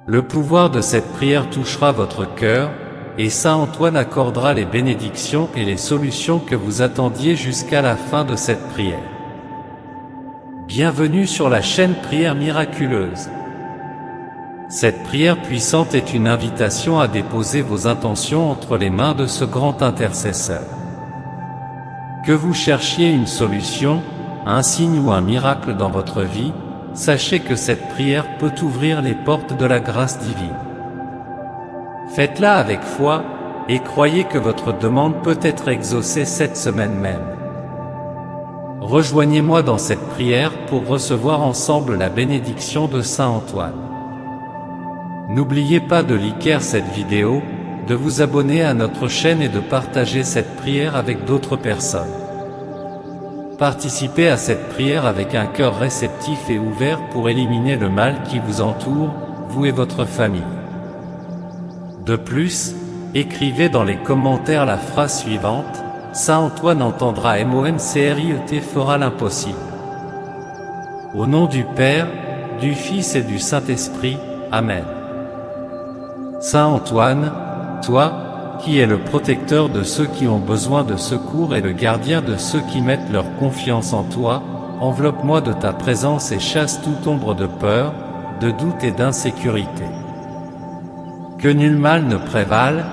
Le pouvoir de cette prière touchera votre cœur, et Saint Antoine accordera les bénédictions et les solutions que vous attendiez jusqu'à la fin de cette prière. Bienvenue sur la chaîne Prière Miraculeuse. Cette prière puissante est une invitation à déposer vos intentions entre les mains de ce grand intercesseur. Que vous cherchiez une solution, un signe ou un miracle dans votre vie, sachez que cette prière peut ouvrir les portes de la grâce divine. Faites-la avec foi, et croyez que votre demande peut être exaucée cette semaine même. Rejoignez-moi dans cette prière pour recevoir ensemble la bénédiction de Saint Antoine. N'oubliez pas de liker cette vidéo, de vous abonner à notre chaîne et de partager cette prière avec d'autres personnes. Participez à cette prière avec un cœur réceptif et ouvert pour éliminer le mal qui vous entoure, vous et votre famille. De plus, écrivez dans les commentaires la phrase suivante: Saint Antoine entendra MONCRIET fera l'impossible. Au nom du Père, du Fils et du Saint-Esprit, Amen. Saint Antoine, toi, qui es le protecteur de ceux qui ont besoin de secours et le gardien de ceux qui mettent leur confiance en toi, enveloppe-moi de ta présence et chasse toute ombre de peur, de doute et d'insécurité. Que nul mal ne prévale,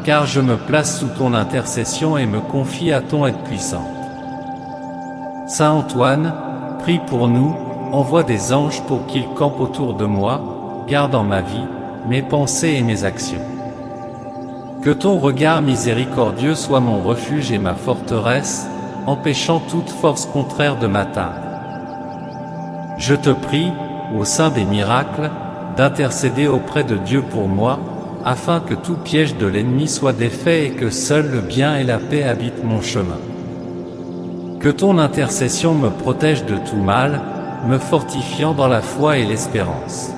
car je me place sous ton intercession et me confie à ton aide puissante. Saint Antoine, prie pour nous, envoie des anges pour qu'ils campent autour de moi, gardant ma vie, mes pensées et mes actions. Que ton regard miséricordieux soit mon refuge et ma forteresse, empêchant toute force contraire de m'atteindre. Je te prie, au sein des miracles, d'intercéder auprès de Dieu pour moi, afin que tout piège de l'ennemi soit défait et que seul le bien et la paix habitent mon chemin. Que ton intercession me protège de tout mal, me fortifiant dans la foi et l'espérance.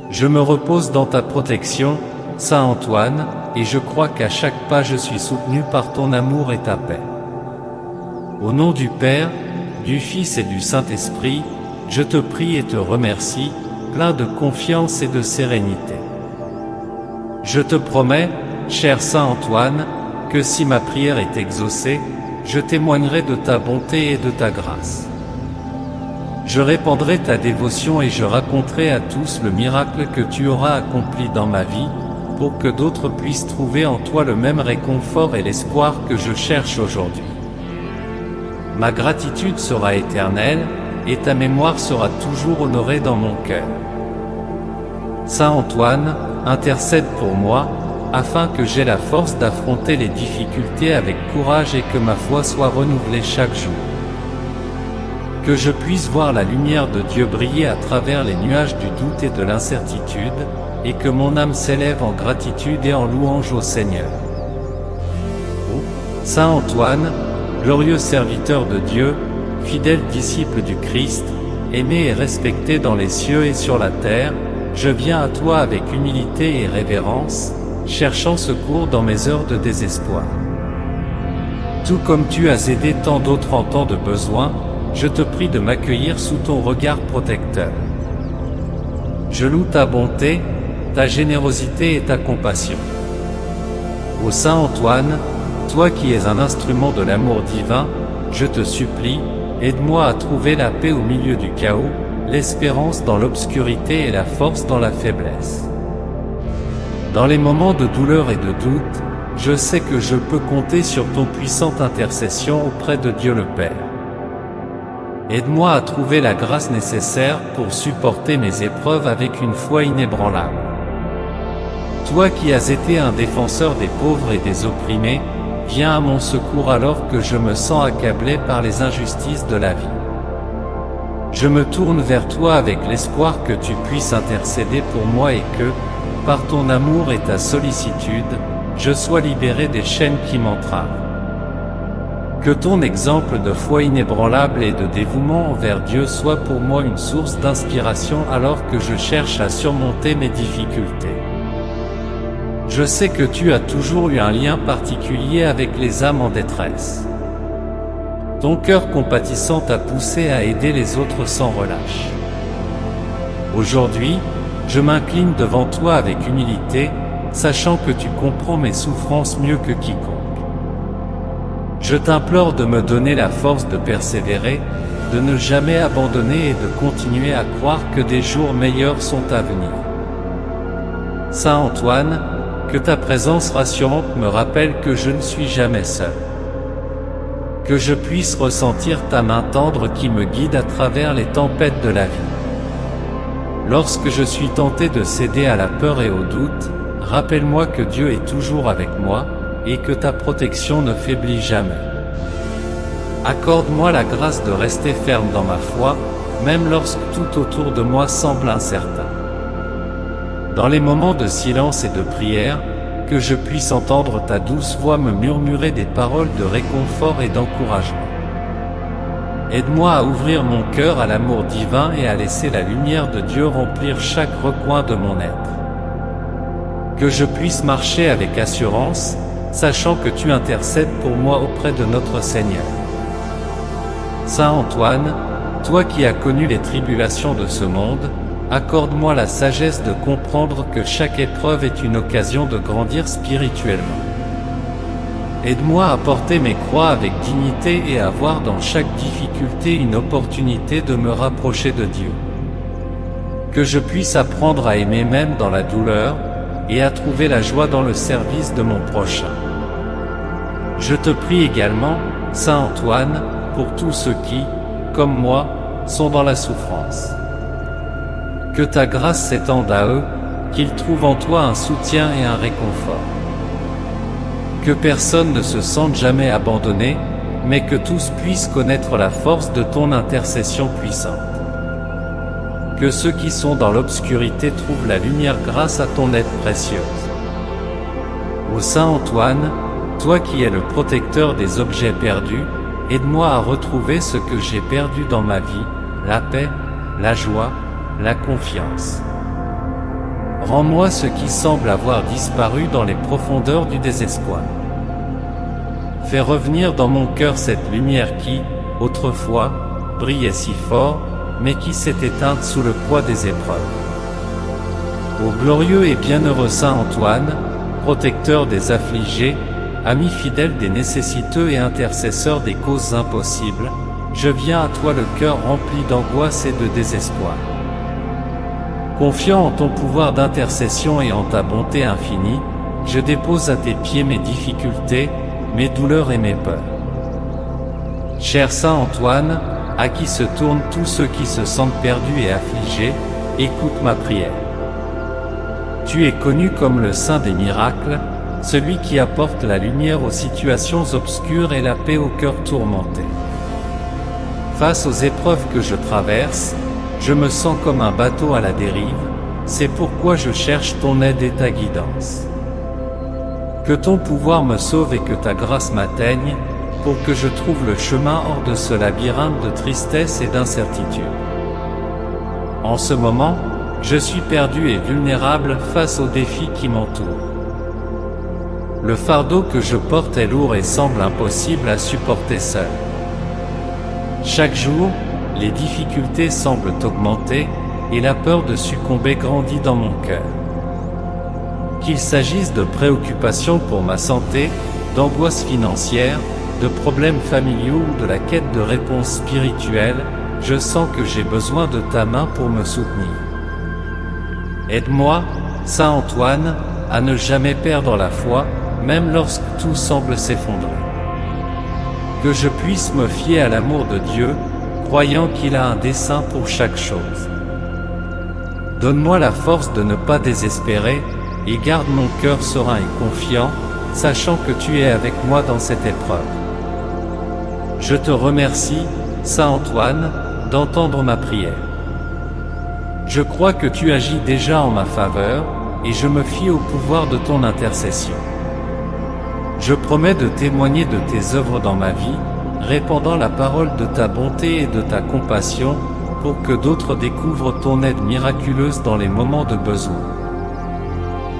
Je me repose dans ta protection, Saint Antoine, et je crois qu'à chaque pas je suis soutenu par ton amour et ta paix. Au nom du Père, du Fils et du Saint-Esprit, je te prie et te remercie, plein de confiance et de sérénité. Je te promets, cher Saint Antoine, que si ma prière est exaucée, je témoignerai de ta bonté et de ta grâce. Je répandrai ta dévotion et je raconterai à tous le miracle que tu auras accompli dans ma vie, pour que d'autres puissent trouver en toi le même réconfort et l'espoir que je cherche aujourd'hui. Ma gratitude sera éternelle, et ta mémoire sera toujours honorée dans mon cœur. Saint Antoine, intercède pour moi, afin que j'aie la force d'affronter les difficultés avec courage et que ma foi soit renouvelée chaque jour. Que je puisse voir la lumière de Dieu briller à travers les nuages du doute et de l'incertitude, et que mon âme s'élève en gratitude et en louange au Seigneur. Ô Saint Antoine, glorieux serviteur de Dieu, fidèle disciple du Christ, aimé et respecté dans les cieux et sur la terre, je viens à toi avec humilité et révérence, cherchant secours dans mes heures de désespoir. Tout comme tu as aidé tant d'autres en temps de besoin, je te prie de m'accueillir sous ton regard protecteur. Je loue ta bonté, ta générosité et ta compassion. Ô Saint Antoine, toi qui es un instrument de l'amour divin, je te supplie, aide-moi à trouver la paix au milieu du chaos, l'espérance dans l'obscurité et la force dans la faiblesse. Dans les moments de douleur et de doute, je sais que je peux compter sur ton puissante intercession auprès de Dieu le Père. Aide-moi à trouver la grâce nécessaire pour supporter mes épreuves avec une foi inébranlable. Toi qui as été un défenseur des pauvres et des opprimés, viens à mon secours alors que je me sens accablé par les injustices de la vie. Je me tourne vers toi avec l'espoir que tu puisses intercéder pour moi et que, par ton amour et ta sollicitude, je sois libéré des chaînes qui m'entravent. Que ton exemple de foi inébranlable et de dévouement envers Dieu soit pour moi une source d'inspiration alors que je cherche à surmonter mes difficultés. Je sais que tu as toujours eu un lien particulier avec les âmes en détresse. Ton cœur compatissant t'a poussé à aider les autres sans relâche. Aujourd'hui, je m'incline devant toi avec humilité, sachant que tu comprends mes souffrances mieux que quiconque. Je t'implore de me donner la force de persévérer, de ne jamais abandonner et de continuer à croire que des jours meilleurs sont à venir. Saint Antoine, que ta présence rassurante me rappelle que je ne suis jamais seul. Que je puisse ressentir ta main tendre qui me guide à travers les tempêtes de la vie. Lorsque je suis tenté de céder à la peur et au doute, rappelle-moi que Dieu est toujours avec moi, et que ta protection ne faiblit jamais. Accorde-moi la grâce de rester ferme dans ma foi, même lorsque tout autour de moi semble incertain. Dans les moments de silence et de prière, que je puisse entendre ta douce voix me murmurer des paroles de réconfort et d'encouragement. Aide-moi à ouvrir mon cœur à l'amour divin et à laisser la lumière de Dieu remplir chaque recoin de mon être. Que je puisse marcher avec assurance, sachant que tu intercèdes pour moi auprès de notre Seigneur. Saint Antoine, toi qui as connu les tribulations de ce monde, accorde-moi la sagesse de comprendre que chaque épreuve est une occasion de grandir spirituellement. Aide-moi à porter mes croix avec dignité et à voir dans chaque difficulté une opportunité de me rapprocher de Dieu. Que je puisse apprendre à aimer même dans la douleur, et à trouver la joie dans le service de mon prochain. Je te prie également, Saint Antoine, pour tous ceux qui, comme moi, sont dans la souffrance. Que ta grâce s'étende à eux, qu'ils trouvent en toi un soutien et un réconfort. Que personne ne se sente jamais abandonné, mais que tous puissent connaître la force de ton intercession puissante. Que ceux qui sont dans l'obscurité trouvent la lumière grâce à ton aide précieuse. Ô Saint Antoine, toi qui es le protecteur des objets perdus, aide-moi à retrouver ce que j'ai perdu dans ma vie, la paix, la joie, la confiance. Rends-moi ce qui semble avoir disparu dans les profondeurs du désespoir. Fais revenir dans mon cœur cette lumière qui, autrefois, brillait si fort, mais qui s'est éteinte sous le poids des épreuves. Ô glorieux et bienheureux Saint Antoine, protecteur des affligés, ami fidèle des nécessiteux et intercesseur des causes impossibles, je viens à toi le cœur rempli d'angoisse et de désespoir. Confiant en ton pouvoir d'intercession et en ta bonté infinie, je dépose à tes pieds mes difficultés, mes douleurs et mes peurs. Cher Saint Antoine, à qui se tournent tous ceux qui se sentent perdus et affligés, écoute ma prière. Tu es connu comme le Saint des miracles, celui qui apporte la lumière aux situations obscures et la paix au cœur tourmenté. Face aux épreuves que je traverse, je me sens comme un bateau à la dérive, c'est pourquoi je cherche ton aide et ta guidance. Que ton pouvoir me sauve et que ta grâce m'atteigne, pour que je trouve le chemin hors de ce labyrinthe de tristesse et d'incertitude. En ce moment, je suis perdu et vulnérable face aux défis qui m'entourent. Le fardeau que je porte est lourd et semble impossible à supporter seul. Chaque jour, les difficultés semblent augmenter, et la peur de succomber grandit dans mon cœur. Qu'il s'agisse de préoccupations pour ma santé, d'angoisses financières, de problèmes familiaux ou de la quête de réponses spirituelles, je sens que j'ai besoin de ta main pour me soutenir. Aide-moi, Saint Antoine, à ne jamais perdre la foi, même lorsque tout semble s'effondrer. Que je puisse me fier à l'amour de Dieu, croyant qu'il a un dessein pour chaque chose. Donne-moi la force de ne pas désespérer, et garde mon cœur serein et confiant, sachant que tu es avec moi dans cette épreuve. Je te remercie, Saint Antoine, d'entendre ma prière. Je crois que tu agis déjà en ma faveur, et je me fie au pouvoir de ton intercession. Je promets de témoigner de tes œuvres dans ma vie, répandant la parole de ta bonté et de ta compassion, pour que d'autres découvrent ton aide miraculeuse dans les moments de besoin.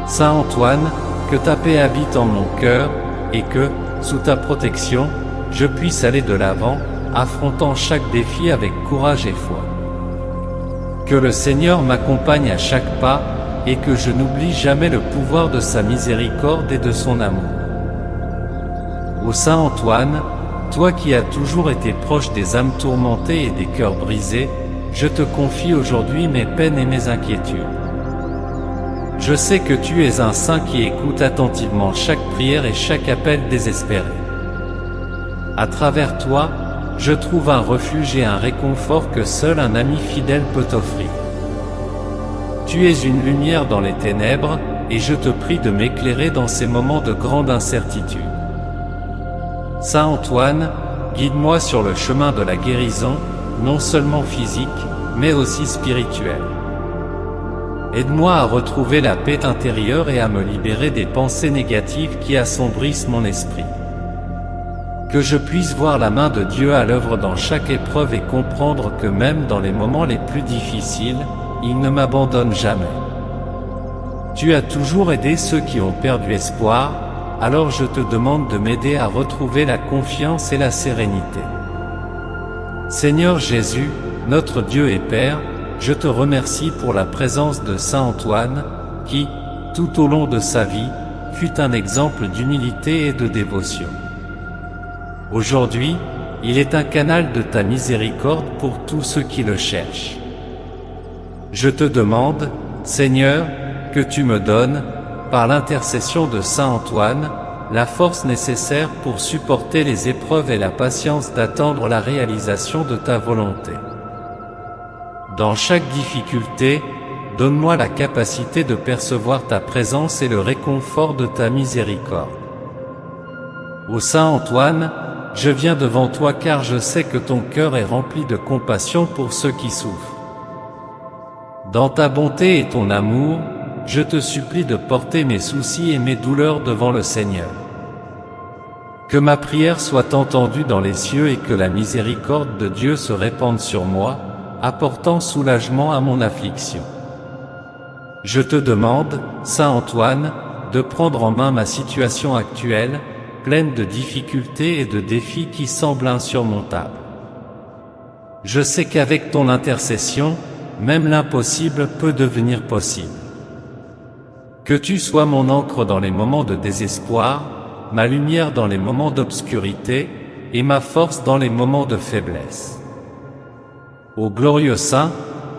Saint Antoine, que ta paix habite en mon cœur, et que, sous ta protection, je puisse aller de l'avant, affrontant chaque défi avec courage et foi. Que le Seigneur m'accompagne à chaque pas, et que je n'oublie jamais le pouvoir de sa miséricorde et de son amour. Ô Saint Antoine, toi qui as toujours été proche des âmes tourmentées et des cœurs brisés, je te confie aujourd'hui mes peines et mes inquiétudes. Je sais que tu es un saint qui écoute attentivement chaque prière et chaque appel désespéré. À travers toi, je trouve un refuge et un réconfort que seul un ami fidèle peut offrir. Tu es une lumière dans les ténèbres, et je te prie de m'éclairer dans ces moments de grande incertitude. Saint Antoine, guide-moi sur le chemin de la guérison, non seulement physique, mais aussi spirituelle. Aide-moi à retrouver la paix intérieure et à me libérer des pensées négatives qui assombrissent mon esprit. Que je puisse voir la main de Dieu à l'œuvre dans chaque épreuve et comprendre que même dans les moments les plus difficiles, il ne m'abandonne jamais. Tu as toujours aidé ceux qui ont perdu espoir, alors je te demande de m'aider à retrouver la confiance et la sérénité. Seigneur Jésus, notre Dieu et Père, je te remercie pour la présence de Saint Antoine, qui, tout au long de sa vie, fut un exemple d'humilité et de dévotion. Aujourd'hui, il est un canal de ta miséricorde pour tous ceux qui le cherchent. Je te demande, Seigneur, que tu me donnes, par l'intercession de Saint Antoine, la force nécessaire pour supporter les épreuves et la patience d'attendre la réalisation de ta volonté. Dans chaque difficulté, donne-moi la capacité de percevoir ta présence et le réconfort de ta miséricorde. Ô Saint Antoine, je viens devant toi car je sais que ton cœur est rempli de compassion pour ceux qui souffrent. Dans ta bonté et ton amour, je te supplie de porter mes soucis et mes douleurs devant le Seigneur. Que ma prière soit entendue dans les cieux et que la miséricorde de Dieu se répande sur moi, apportant soulagement à mon affliction. Je te demande, Saint Antoine, de prendre en main ma situation actuelle, pleine de difficultés et de défis qui semblent insurmontables. Je sais qu'avec ton intercession, même l'impossible peut devenir possible. Que tu sois mon encre dans les moments de désespoir, ma lumière dans les moments d'obscurité, et ma force dans les moments de faiblesse. Ô glorieux Saint,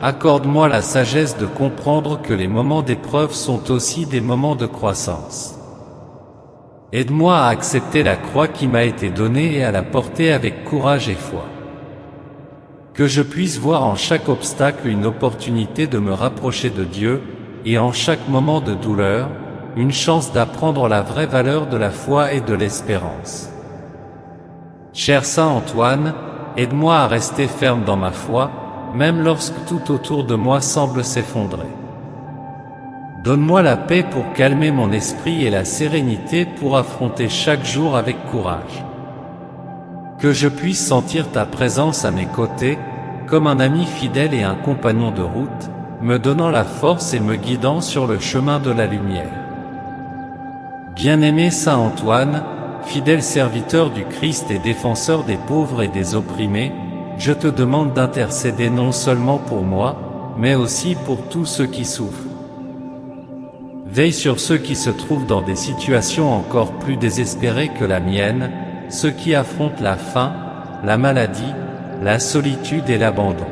accorde-moi la sagesse de comprendre que les moments d'épreuve sont aussi des moments de croissance. Aide-moi à accepter la croix qui m'a été donnée et à la porter avec courage et foi. Que je puisse voir en chaque obstacle une opportunité de me rapprocher de Dieu, et en chaque moment de douleur, une chance d'apprendre la vraie valeur de la foi et de l'espérance. Cher Saint Antoine, aide-moi à rester ferme dans ma foi, même lorsque tout autour de moi semble s'effondrer. Donne-moi la paix pour calmer mon esprit et la sérénité pour affronter chaque jour avec courage. Que je puisse sentir ta présence à mes côtés, comme un ami fidèle et un compagnon de route, me donnant la force et me guidant sur le chemin de la lumière. Bien-aimé Saint Antoine, fidèle serviteur du Christ et défenseur des pauvres et des opprimés, je te demande d'intercéder non seulement pour moi, mais aussi pour tous ceux qui souffrent. Veille sur ceux qui se trouvent dans des situations encore plus désespérées que la mienne, ceux qui affrontent la faim, la maladie, la solitude et l'abandon.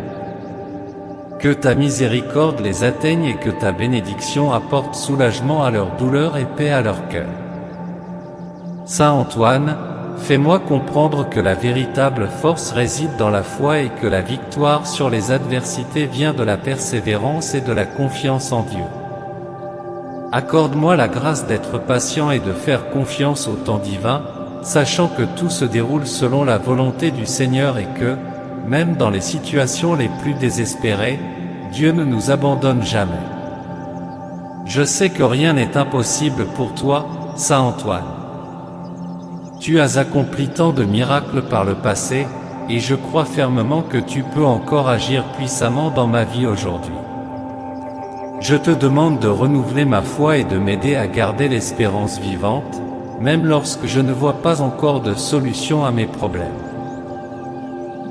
Que ta miséricorde les atteigne et que ta bénédiction apporte soulagement à leur douleur et paix à leur cœur. Saint Antoine, fais-moi comprendre que la véritable force réside dans la foi et que la victoire sur les adversités vient de la persévérance et de la confiance en Dieu. Accorde-moi la grâce d'être patient et de faire confiance au temps divin, sachant que tout se déroule selon la volonté du Seigneur et que, même dans les situations les plus désespérées, Dieu ne nous abandonne jamais. Je sais que rien n'est impossible pour toi, Saint Antoine. Tu as accompli tant de miracles par le passé, et je crois fermement que tu peux encore agir puissamment dans ma vie aujourd'hui. Je te demande de renouveler ma foi et de m'aider à garder l'espérance vivante, même lorsque je ne vois pas encore de solution à mes problèmes.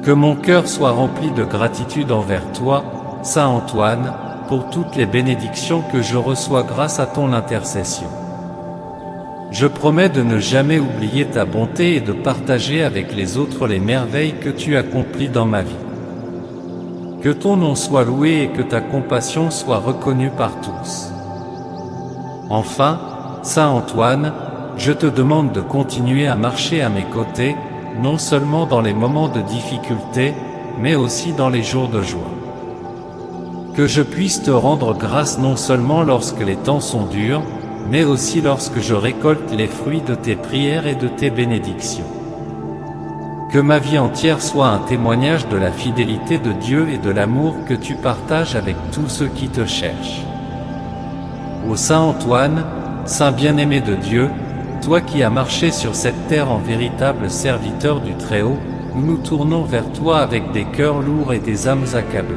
Que mon cœur soit rempli de gratitude envers toi, Saint Antoine, pour toutes les bénédictions que je reçois grâce à ton intercession. Je promets de ne jamais oublier ta bonté et de partager avec les autres les merveilles que tu accomplis dans ma vie. Que ton nom soit loué et que ta compassion soit reconnue par tous. Enfin, Saint Antoine, je te demande de continuer à marcher à mes côtés, non seulement dans les moments de difficulté, mais aussi dans les jours de joie. Que je puisse te rendre grâce non seulement lorsque les temps sont durs, mais aussi lorsque je récolte les fruits de tes prières et de tes bénédictions. Que ma vie entière soit un témoignage de la fidélité de Dieu et de l'amour que tu partages avec tous ceux qui te cherchent. Ô Saint Antoine, Saint bien-aimé de Dieu, toi qui as marché sur cette terre en véritable serviteur du Très-Haut, nous nous tournons vers toi avec des cœurs lourds et des âmes accablées.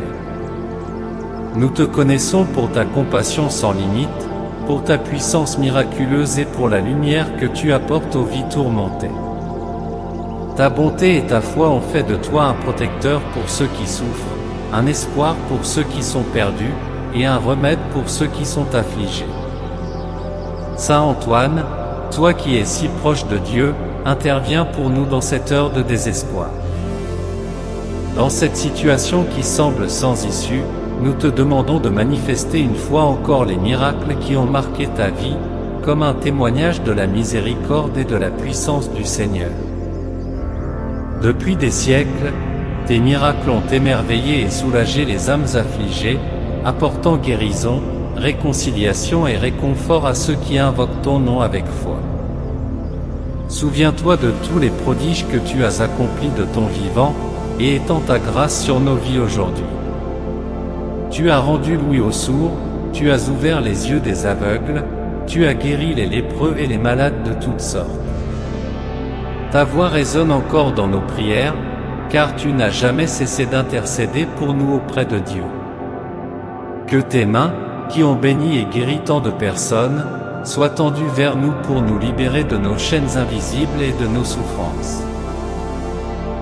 Nous te connaissons pour ta compassion sans limite, pour ta puissance miraculeuse et pour la lumière que tu apportes aux vies tourmentées. Ta bonté et ta foi ont fait de toi un protecteur pour ceux qui souffrent, un espoir pour ceux qui sont perdus, et un remède pour ceux qui sont affligés. Saint Antoine, toi qui es si proche de Dieu, interviens pour nous dans cette heure de désespoir. Dans cette situation qui semble sans issue, nous te demandons de manifester une fois encore les miracles qui ont marqué ta vie, comme un témoignage de la miséricorde et de la puissance du Seigneur. Depuis des siècles, tes miracles ont émerveillé et soulagé les âmes affligées, apportant guérison, réconciliation et réconfort à ceux qui invoquent ton nom avec foi. Souviens-toi de tous les prodiges que tu as accomplis de ton vivant, et étends ta grâce sur nos vies aujourd'hui. Tu as rendu l'ouïe aux sourds, tu as ouvert les yeux des aveugles, tu as guéri les lépreux et les malades de toutes sortes. Ta voix résonne encore dans nos prières, car tu n'as jamais cessé d'intercéder pour nous auprès de Dieu. Que tes mains, qui ont béni et guéri tant de personnes, soient tendues vers nous pour nous libérer de nos chaînes invisibles et de nos souffrances.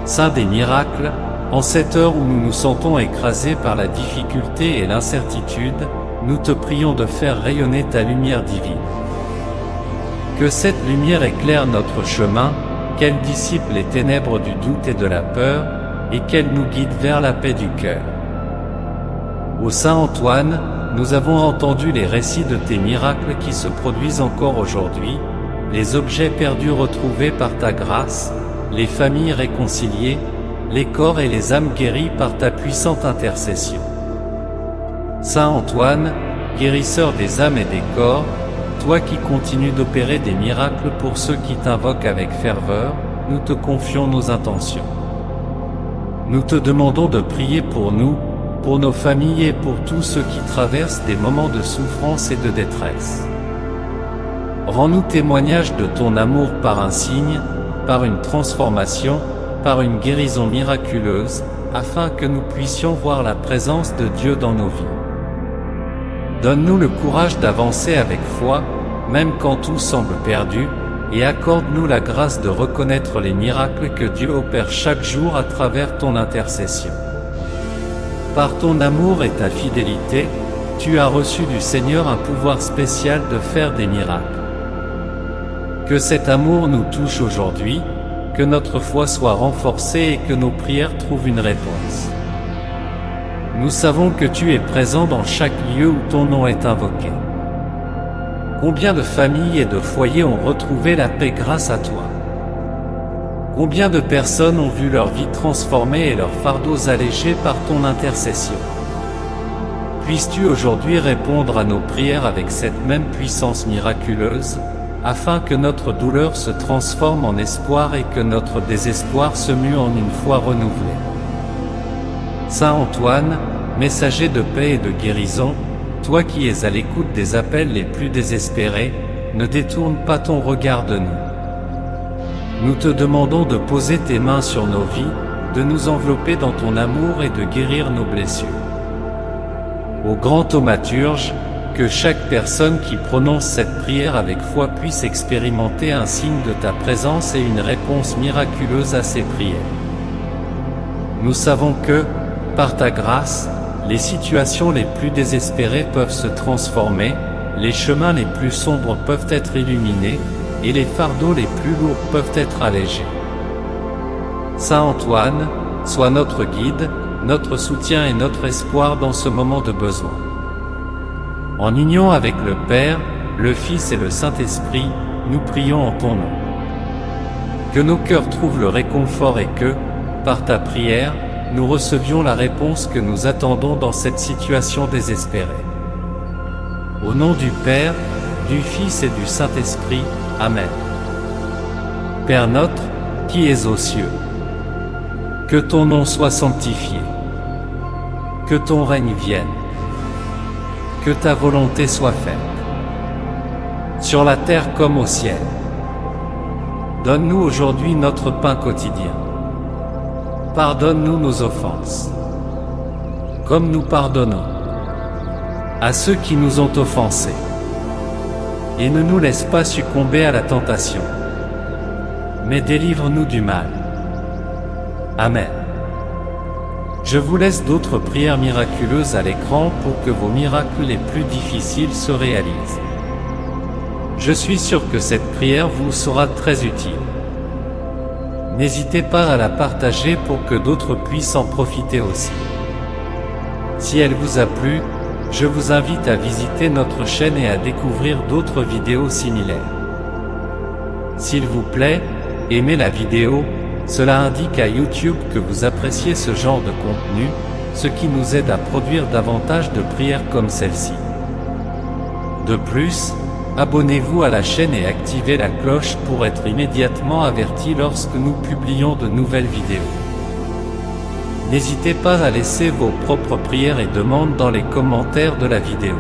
Saint des miracles, en cette heure où nous nous sentons écrasés par la difficulté et l'incertitude, nous te prions de faire rayonner ta lumière divine. Que cette lumière éclaire notre chemin, qu'elle dissipe les ténèbres du doute et de la peur, et qu'elle nous guide vers la paix du cœur. Ô Saint Antoine, nous avons entendu les récits de tes miracles qui se produisent encore aujourd'hui, les objets perdus retrouvés par ta grâce, les familles réconciliées, les corps et les âmes guéris par ta puissante intercession. Saint Antoine, guérisseur des âmes et des corps, toi qui continues d'opérer des miracles pour ceux qui t'invoquent avec ferveur, nous te confions nos intentions. Nous te demandons de prier pour nous, pour nos familles et pour tous ceux qui traversent des moments de souffrance et de détresse. Rends-nous témoignage de ton amour par un signe, par une transformation, par une guérison miraculeuse, afin que nous puissions voir la présence de Dieu dans nos vies. Donne-nous le courage d'avancer avec foi, même quand tout semble perdu, et accorde-nous la grâce de reconnaître les miracles que Dieu opère chaque jour à travers ton intercession. Par ton amour et ta fidélité, tu as reçu du Seigneur un pouvoir spécial de faire des miracles. Que cet amour nous touche aujourd'hui, que notre foi soit renforcée et que nos prières trouvent une réponse. Nous savons que tu es présent dans chaque lieu où ton nom est invoqué. Combien de familles et de foyers ont retrouvé la paix grâce à toi? Combien de personnes ont vu leur vie transformée et leurs fardeaux allégés par ton intercession? Puisses-tu aujourd'hui répondre à nos prières avec cette même puissance miraculeuse, afin que notre douleur se transforme en espoir et que notre désespoir se mue en une foi renouvelée. Saint Antoine, messager de paix et de guérison, toi qui es à l'écoute des appels les plus désespérés, ne détourne pas ton regard de nous. Nous te demandons de poser tes mains sur nos vies, de nous envelopper dans ton amour et de guérir nos blessures. Ô grand thaumaturge, que chaque personne qui prononce cette prière avec foi puisse expérimenter un signe de ta présence et une réponse miraculeuse à ses prières. Nous savons que, par ta grâce, les situations les plus désespérées peuvent se transformer, les chemins les plus sombres peuvent être illuminés, et les fardeaux les plus lourds peuvent être allégés. Saint Antoine, sois notre guide, notre soutien et notre espoir dans ce moment de besoin. En union avec le Père, le Fils et le Saint-Esprit, nous prions en ton nom. Que nos cœurs trouvent le réconfort et que, par ta prière, nous recevions la réponse que nous attendons dans cette situation désespérée. Au nom du Père, du Fils et du Saint-Esprit, Amen. Père notre, qui es aux cieux, que ton nom soit sanctifié, que ton règne vienne, que ta volonté soit faite, sur la terre comme au ciel. Donne-nous aujourd'hui notre pain quotidien. Pardonne-nous nos offenses, comme nous pardonnons à ceux qui nous ont offensés. Et ne nous laisse pas succomber à la tentation, mais délivre-nous du mal. Amen. Je vous laisse d'autres prières miraculeuses à l'écran pour que vos miracles les plus difficiles se réalisent. Je suis sûr que cette prière vous sera très utile. N'hésitez pas à la partager pour que d'autres puissent en profiter aussi. Si elle vous a plu, je vous invite à visiter notre chaîne et à découvrir d'autres vidéos similaires. S'il vous plaît, aimez la vidéo, cela indique à YouTube que vous appréciez ce genre de contenu, ce qui nous aide à produire davantage de prières comme celle-ci. De plus, abonnez-vous à la chaîne et activez la cloche pour être immédiatement averti lorsque nous publions de nouvelles vidéos. N'hésitez pas à laisser vos propres prières et demandes dans les commentaires de la vidéo.